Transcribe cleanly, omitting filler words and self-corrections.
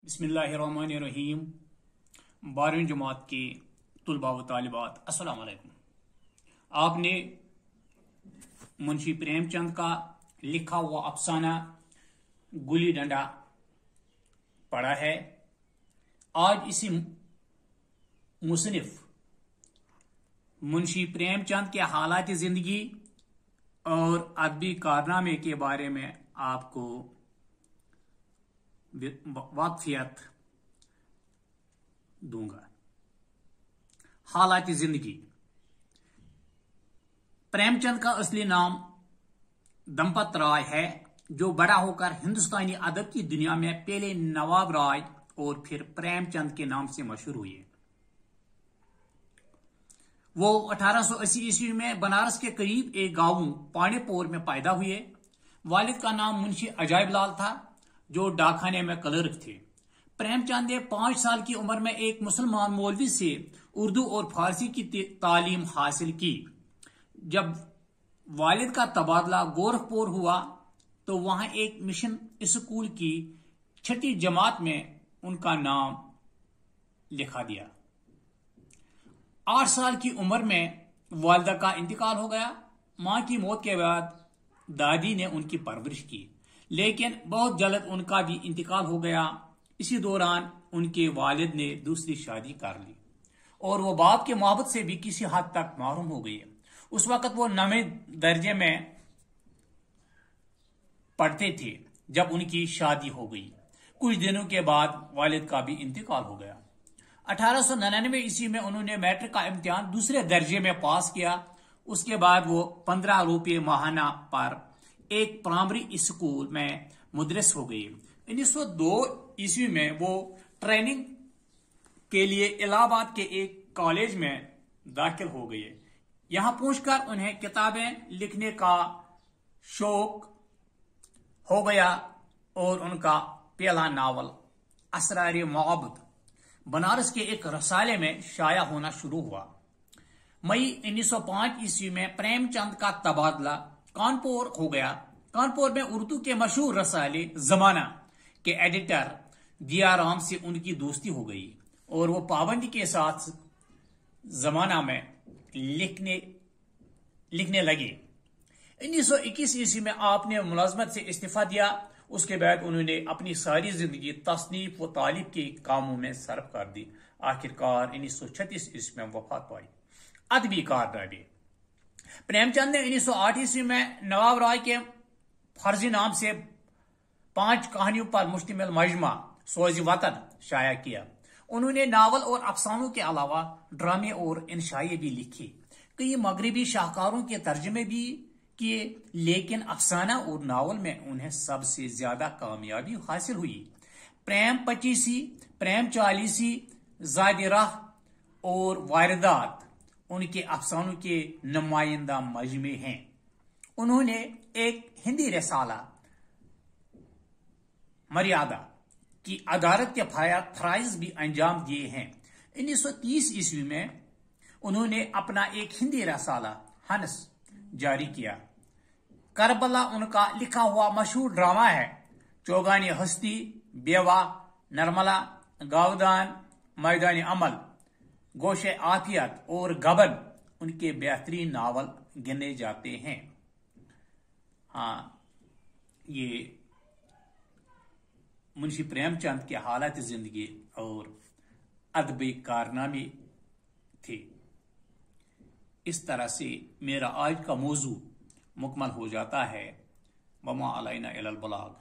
बिस्मिल्लाहिर्रहमानिर्रहीम। 12वीं जमात के तुलबा व तालिबात अस्सलाम वालेकुम। आपने मुंशी प्रेमचंद का लिखा हुआ अफसाना गुली डंडा पढ़ा है। आज इसी मुसनिफ मुंशी प्रेमचंद के हालात जिंदगी और अदबी कारनामे के बारे में आपको वाकफियत दूंगा। हालात जिंदगी। प्रेमचंद का असली नाम दंपत राय है, जो बड़ा होकर हिंदुस्तानी अदब की दुनिया में पहले नवाब राय और फिर प्रेमचंद के नाम से मशहूर हुए। वो 1880 ईस्वी में बनारस के करीब एक गांव पानीपोर में पैदा हुए। वालिद का नाम मुंशी अजायब लाल था, जो डाकखाने में क्लर्क थे। प्रेमचंद ने 5 साल की उम्र में एक मुसलमान मौलवी से उर्दू और फारसी की तालीम हासिल की। जब वालिद का तबादला गोरखपुर हुआ तो वहां एक मिशन स्कूल की 6ठी जमात में उनका नाम लिखा दिया। 8 साल की उम्र में वालिदा का इंतकाल हो गया। मां की मौत के बाद दादी ने उनकी परवरिश की, लेकिन बहुत जल्द उनका भी इंतकाल हो गया। इसी दौरान उनके वालिद ने दूसरी शादी कर ली और वो बाप के मोहब्बत से भी किसी हद तक महरूम हो गई। उस वक्त वो 9वें दर्जे में पढ़ते थे जब उनकी शादी हो गई। कुछ दिनों के बाद वालिद का भी इंतकाल हो गया। 1899 ईस्वी में उन्होंने मैट्रिक का इम्तिहान दूसरे दर्जे में पास किया। उसके बाद वो 15 रुपये माहाना पर एक प्राइमरी स्कूल में मुदरिस हो गई। 1902 ईस्वी में वो ट्रेनिंग के लिए इलाहाबाद के एक कॉलेज में दाखिल हो गए। यहां पहुंचकर उन्हें किताबें लिखने का शौक हो गया और उनका पहला नावल असरार मोहब्बत बनारस के एक रसाले में शाया होना शुरू हुआ। मई 1905 ईस्वी में प्रेमचंद का तबादला कानपुर हो गया। कानपुर में उर्दू के मशहूर रसाले जमाना के एडिटर दियाराम से उनकी दोस्ती हो गई और वो पाबंदी के साथ जमाना में लिखने लगे। 1921 ईस्वी में आपने मुलाजमत से इस्तीफा दिया। उसके बाद उन्होंने अपनी सारी जिंदगी तसनीफ व तालीब के कामों में सर्फ कर दी। आखिरकार 1936 ईस्वी में वफात पाई। अदबी कारनामे। प्रेमचंद ने 1908 ईस्वी में नवाब राय के फर्जी नाम से 5 कहानियों पर मुश्तमिल मजमा सोज़ वतन शाया किया। उन्होंने नावल और अफसानों के अलावा ड्रामे और इंशाए भी लिखे। कई मगरबी शाहकारों के तर्जमे भी किए, लेकिन अफसाना और नावल में उन्हें सबसे ज्यादा कामयाबी हासिल हुई। प्रेम 25, प्रेम 40, ज़ादिराह और वारदात उनके अफसानों के नुमाइंदा मजमे हैं। उन्होंने एक हिंदी रसाला मर्यादा की अदालत के फराइज भी अंजाम दिए हैं। 1930 ईस्वी में उन्होंने अपना एक हिंदी रसाला हंस जारी किया। करबला उनका लिखा हुआ मशहूर ड्रामा है। चौगानी हस्ती, बेवा, नरमला, गावदान, मैदानी अमल, गोशे आफियत और गबन उनके बेहतरीन नावल गिने जाते हैं। ये मुंशी प्रेमचंद के हालात जिंदगी और अदबी कारनामे थे। इस तरह से मेरा आज का मौजू मुकम्मल हो जाता है। वमा अलैना इल्लल बलाग।